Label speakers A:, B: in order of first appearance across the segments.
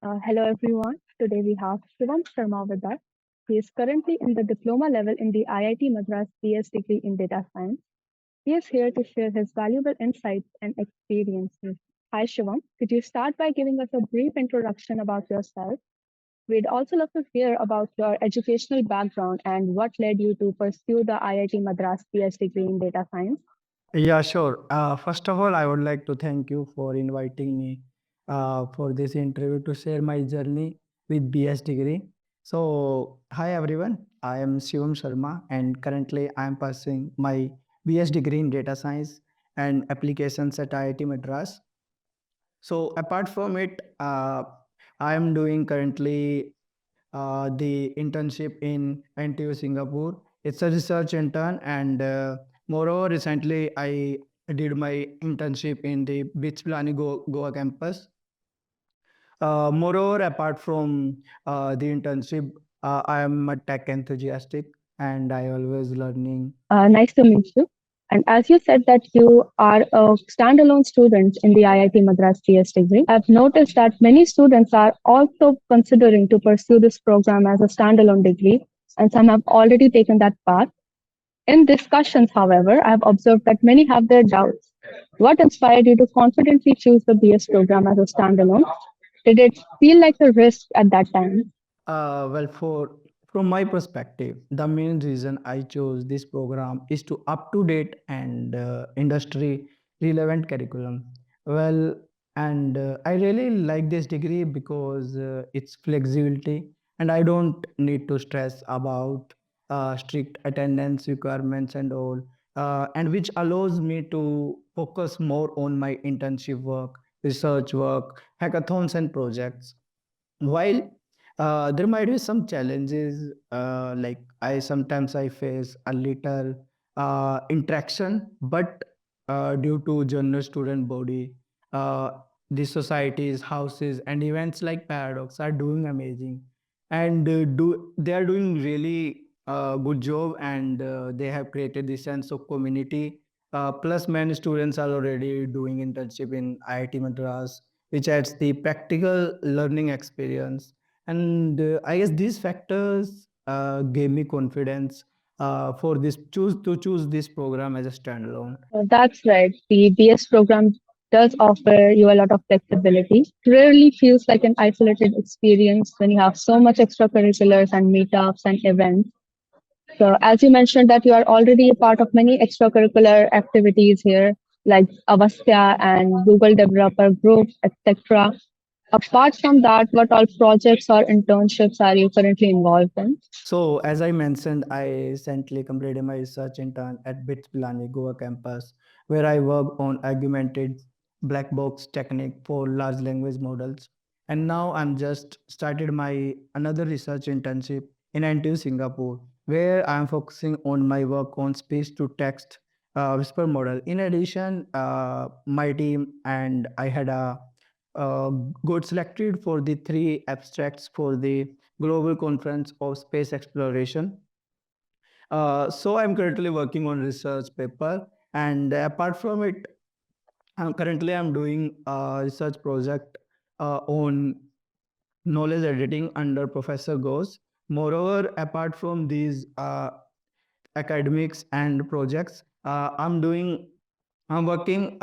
A: Hello everyone. Today we have Shivam Sharma with us. He is currently in the diploma level in the IIT Madras BS degree in data science. He is here to share his valuable insights and experiences. Hi Shivam, could you start by giving us a brief introduction about yourself? We'd also love to hear about your educational background and what led you to pursue the IIT Madras BS degree in data science.
B: Yeah, sure. First of all, I would like to thank you for inviting me for this interview to share my journey with BS degree. So, hi everyone. I am Shivam Sharma, and currently I am pursuing my BS degree in data science and applications at IIT Madras. So, apart from it, I am doing currently the internship in NTU Singapore. It's a research intern, and moreover, recently I did my internship in the BITS Pilani Goa Campus. Moreover, apart from the internship, I am a tech enthusiastic, and I always learning.
A: Nice to meet you. And as you said that you are a standalone student in the IIT Madras GS degree, I've noticed that many students are also considering to pursue this program as a standalone degree, and some have already taken that path. In discussions, however, I've observed that many have their doubts. What inspired you to confidently choose the BS program as a standalone? Did it feel like a risk at that time?
B: Well, for from my perspective, the main reason I chose this program is to up to date and industry relevant curriculum. Well, and I really like this degree because it's flexibility, and I don't need to stress about strict attendance requirements and all, and which allows me to focus more on my internship work, research work, hackathons, and projects. While there might be some challenges, like I face a little interaction, but due to general student body, uh, the societies, houses, and events like Paradox are doing amazing, and do they are doing really good job, and they have created this sense of community. Plus, many students are already doing internship in IIT Madras, which adds the practical learning experience. And I guess these factors gave me confidence for this choose this program as a standalone.
A: That's right. The BS program does offer you a lot of flexibility. It rarely feels like an isolated experience when you have so much extracurriculars and meetups and events. So, as you mentioned, that you are already a part of many extracurricular activities here, like Avastya and Google Developer Group, etc. Apart from that, what all projects or internships are you currently involved in?
B: So, as I mentioned, I recently completed my research intern at BITS Pilani, Goa Campus, where I work on augmented black box technique for large language models. And now I'm just started my another research internship in NTU Singapore, where I'm focusing on my work on speech to text whisper model. In addition, my team and I had a uh, got selected for the three abstracts for the Global Conference of Space Exploration. So I'm currently working on research paper, and apart from it, I'm doing a research project on knowledge editing under Professor Ghosh. Moreover, apart from these academics and projects, I'm working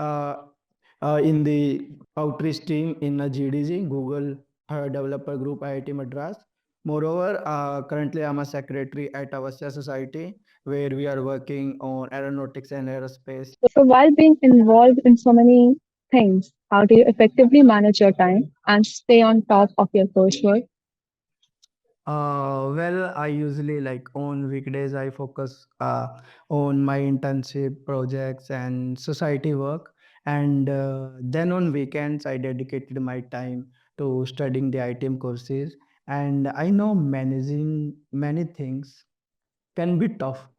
B: in the outreach team in a GDG, Google Developer Group, IIT Madras. Moreover, currently I'm a secretary at Avasya Society, where we are working on aeronautics and aerospace.
A: So, while being involved in so many things, how do you effectively manage your time and stay on top of your coursework?
B: Well, I usually like on weekdays I focus on my internship projects and society work, and then on weekends I dedicated my time to studying the ITM courses. And I know managing many things can be tough,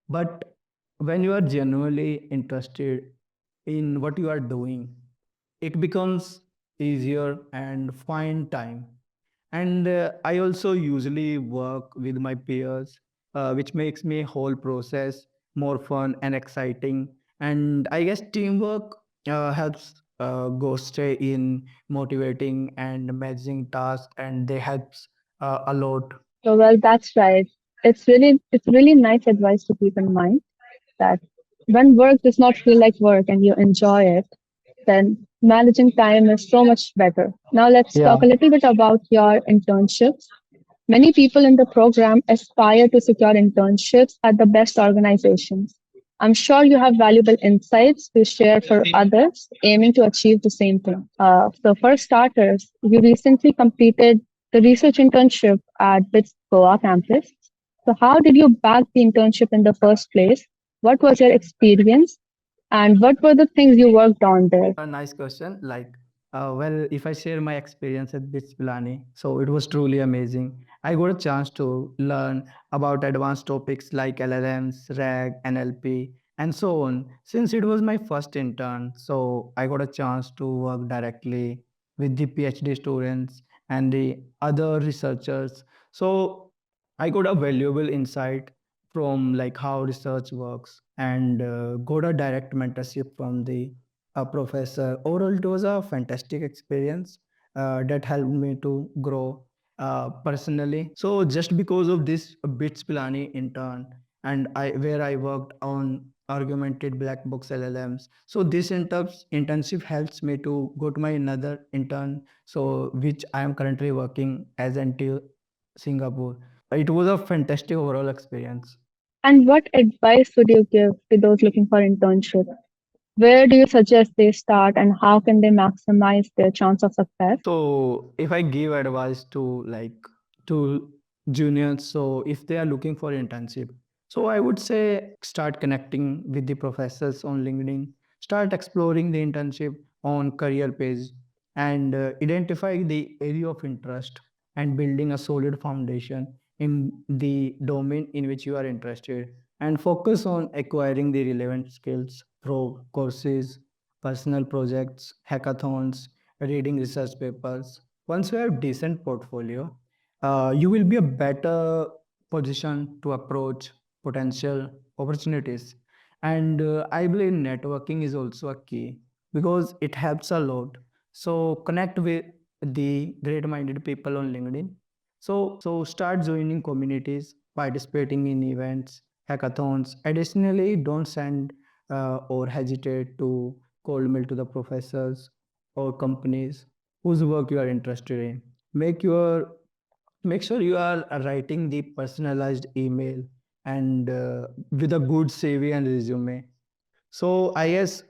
B: but when you are genuinely interested in what you are doing, it becomes easier and find time. And I also usually work with my peers, which makes me whole process more fun and exciting. And I guess teamwork helps go stay in motivating and managing tasks, and they helps a lot.
A: So, well, that's right. It's really nice advice to keep in mind that when work does not feel like work and you enjoy it, then managing time is so much better. Now let's
B: Yeah.
A: talk a little bit about your internships. Many people in the program aspire to secure internships at the best organizations. I'm sure you have valuable insights to share for others aiming to achieve the same thing. So, for starters, you recently completed the research internship at BITS Goa Campus. So, how did you bag the internship in the first place? What was your experience? And what were the things you worked on there?
B: A nice question. Well, if I share my experience at BITS Pilani, so it was truly amazing. I got a chance to learn about advanced topics like LLMs, RAG, NLP, and so on. Since it was my first intern, so I got a chance to work directly with the PhD students and the other researchers. So I got a valuable insight from like how research works, and got a direct mentorship from the professor. Overall, it was a fantastic experience that helped me to grow personally. So just because of this BITS Pilani intern, and where I worked on augmented black box LLMs. So this internship helps me to go to my another intern, so which I am currently working as NTU Singapore. It was a fantastic overall experience.
A: And what advice would you give to those looking for internship? Where do you suggest they start and how can they maximize their chance of success?
B: So if I give advice to to juniors, so if they are looking for internship, so I would say start connecting with the professors on LinkedIn, start exploring the internship on career page, and identify the area of interest and building a solid foundation in the domain in which you are interested, and focus on acquiring the relevant skills through courses, personal projects, hackathons, reading research papers. Once you have decent portfolio, you will be a better position to approach potential opportunities. And I believe networking is also a key because it helps a lot. So connect with the great-minded people on LinkedIn. So start joining communities, participating in events, hackathons. Additionally, don't send or hesitate to cold mail to the professors or companies whose work you are interested in. Make sure you are writing the personalized email and with a good CV and resume. So I guess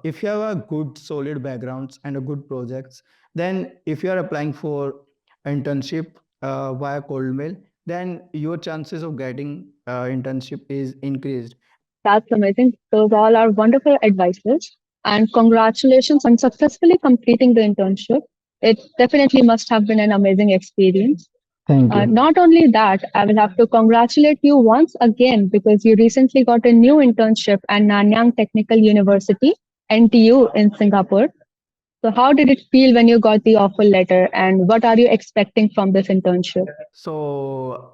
B: if you have a good solid backgrounds and a good projects, then if you are applying for internship via cold mail, then your chances of getting internship is increased.
A: That's amazing. Those all are wonderful advices. And congratulations on successfully completing the internship. It definitely must have been an amazing experience.
B: Thank you.
A: Not only that, I will have to congratulate you once again because you recently got a new internship at Nanyang Technical University, NTU in Singapore. So, how did it feel when you got the offer letter, and what are you expecting from this internship?
B: So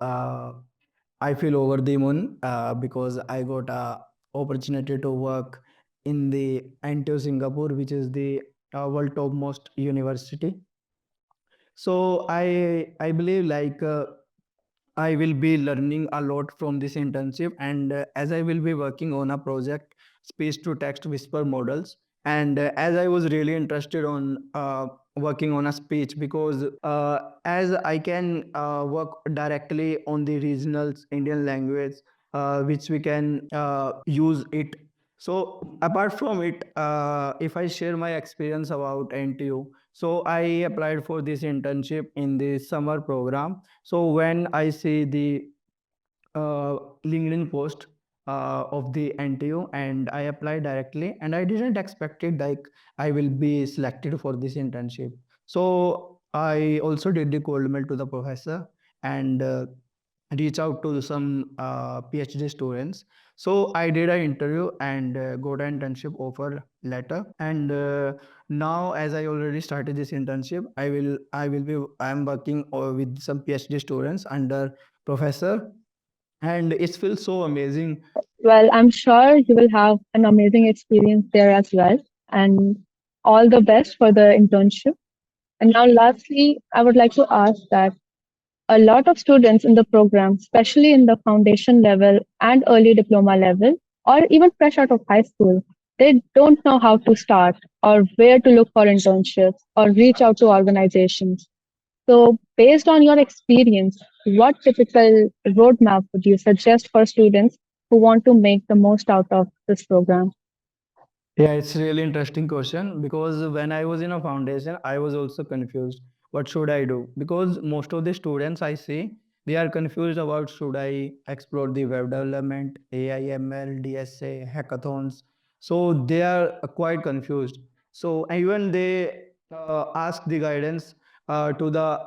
B: I feel over the moon because I got a opportunity to work in the NTU Singapore, which is the world topmost university. So I believe I will be learning a lot from this internship, and as I will be working on a project, speech to text whisper models, and as I was really interested on working on a speech because as I can work directly on the regional Indian language, which we can use it. So apart from it, if I share my experience about NTU, so I applied for this internship in the summer program. So when I see the LinkedIn post of the NTU, and I applied directly, and I didn't expect it like I will be selected for this internship. So I also did the cold mail to the professor and reach out to some PhD students. So I did an interview and got an internship offer letter. And now, as I already started this internship, I am working with some PhD students under professor, and it feels so amazing.
A: Well, I'm sure you will have an amazing experience there as well. And all the best for the internship. And now, lastly, I would like to ask that a lot of students in the program, especially in the foundation level and early diploma level, or even fresh out of high school, they don't know how to start or where to look for internships or reach out to organizations. So, based on your experience, what typical roadmap would you suggest for students who want to make the most out of this program?
B: Yeah, it's really interesting question because when I was in a foundation, I was also confused. What should I do? Because most of the students I see, they are confused about should I explore the web development, AI, ML, DSA, hackathons. So they are quite confused. So even they ask the guidance to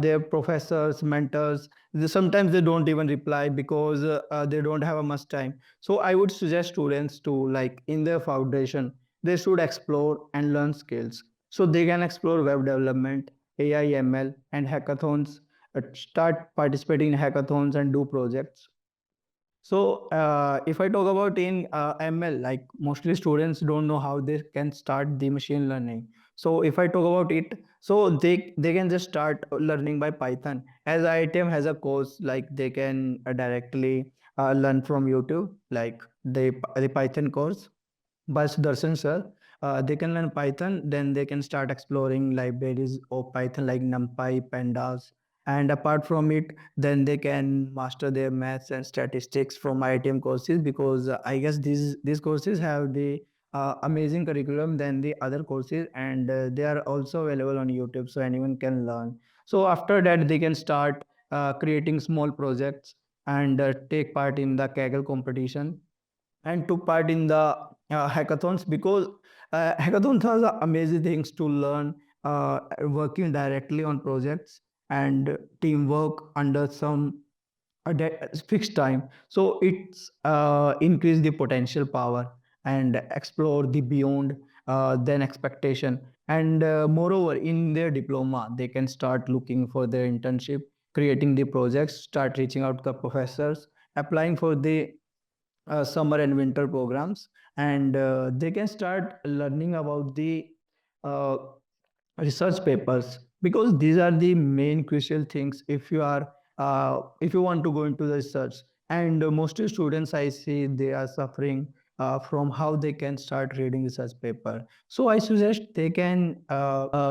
B: their professors, mentors. Sometimes they don't even reply because they don't have a much time. So I would suggest students to like in their foundation, they should explore and learn skills. So they can explore web development, AI, ML, and hackathons. Start participating in hackathons and do projects. So, if I talk about in ML, like mostly students don't know how they can start the machine learning. So, if I talk about it, so they can just start learning by Python. As IITM has a course, like they can directly learn from YouTube, like the Python course. But Darshan sir, they can learn Python, then they can start exploring libraries of Python like NumPy, Pandas, and apart from it, then they can master their maths and statistics from IITM courses because I guess these courses have the amazing curriculum than the other courses, and they are also available on YouTube, so anyone can learn. So after that, they can start creating small projects and take part in the Kaggle competition and took part in the hackathons because hackathons are amazing things to learn working directly on projects and teamwork under some fixed time. So it's increase the potential power and explore the beyond than expectation. And moreover, in their diploma, they can start looking for their internship, creating the projects, start reaching out to the professors, applying for the summer and winter programs, and they can start learning about the uh, research papers because these are the main crucial things if you want to go into the research. And mostly students I see they are suffering from how they can start reading research paper. So I suggest they can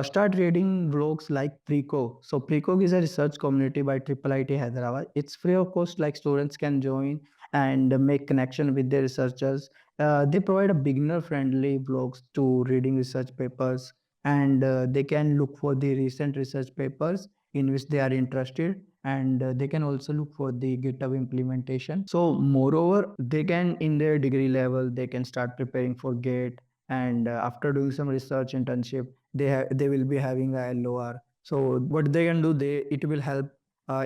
B: start reading blogs like Preco. So Preco is a research community by IIIT Hyderabad. It's free of cost, like students can join and make connection with their researchers. They provide a beginner friendly blogs to reading research papers, and they can look for the recent research papers in which they are interested, and they can also look for the GitHub implementation. So moreover, they can in their degree level they can start preparing for gate, and after doing some research internship they will be having a LOR. So what they can do, they it will help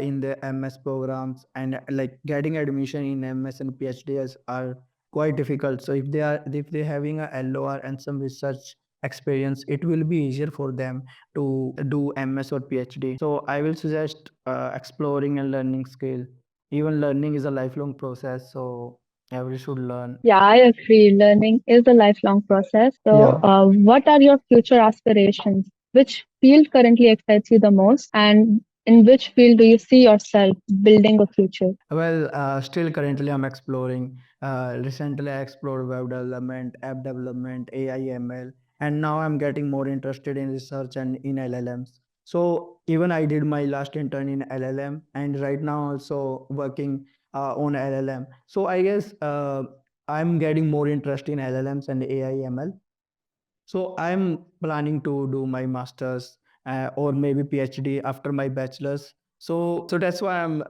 B: in the MS programs, and like getting admission in MS and PhDs are quite difficult. So if they having a LOR and some research experience, it will be easier for them to do MS or PhD. So I will suggest exploring and learning skill. Even learning is a lifelong process, so everyone should learn.
A: Yeah, I agree. Learning is a lifelong process. So,
B: Yeah.
A: what are your future aspirations? Which field currently excites you the most? And in which field do you see yourself building a future?
B: Well, still currently I'm exploring. Recently I explored web development, app development, AI, ML, and now I'm getting more interested in research and in LLMs. So even I did my last intern in LLM, and right now also working on LLM. So I guess I'm getting more interest in LLMs and AI, ML. So I'm planning to do my master's or maybe PhD after my bachelor's. So that's why I'm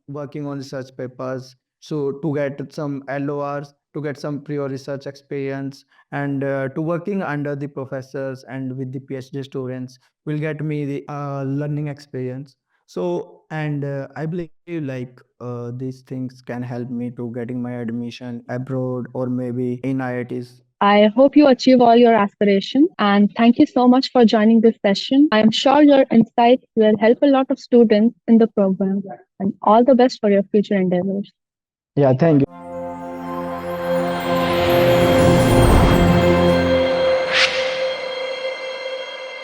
B: working on research papers. So to get some LORs, to get some prior research experience, and to working under the professors and with the PhD students will get me the learning experience. So and I believe like these things can help me to getting my admission abroad or maybe in IITs.
A: I hope you achieve all your aspirations. And thank you so much for joining this session. I am sure your insights will help a lot of students in the program. And all the best for your future endeavors.
B: Yeah, thank you.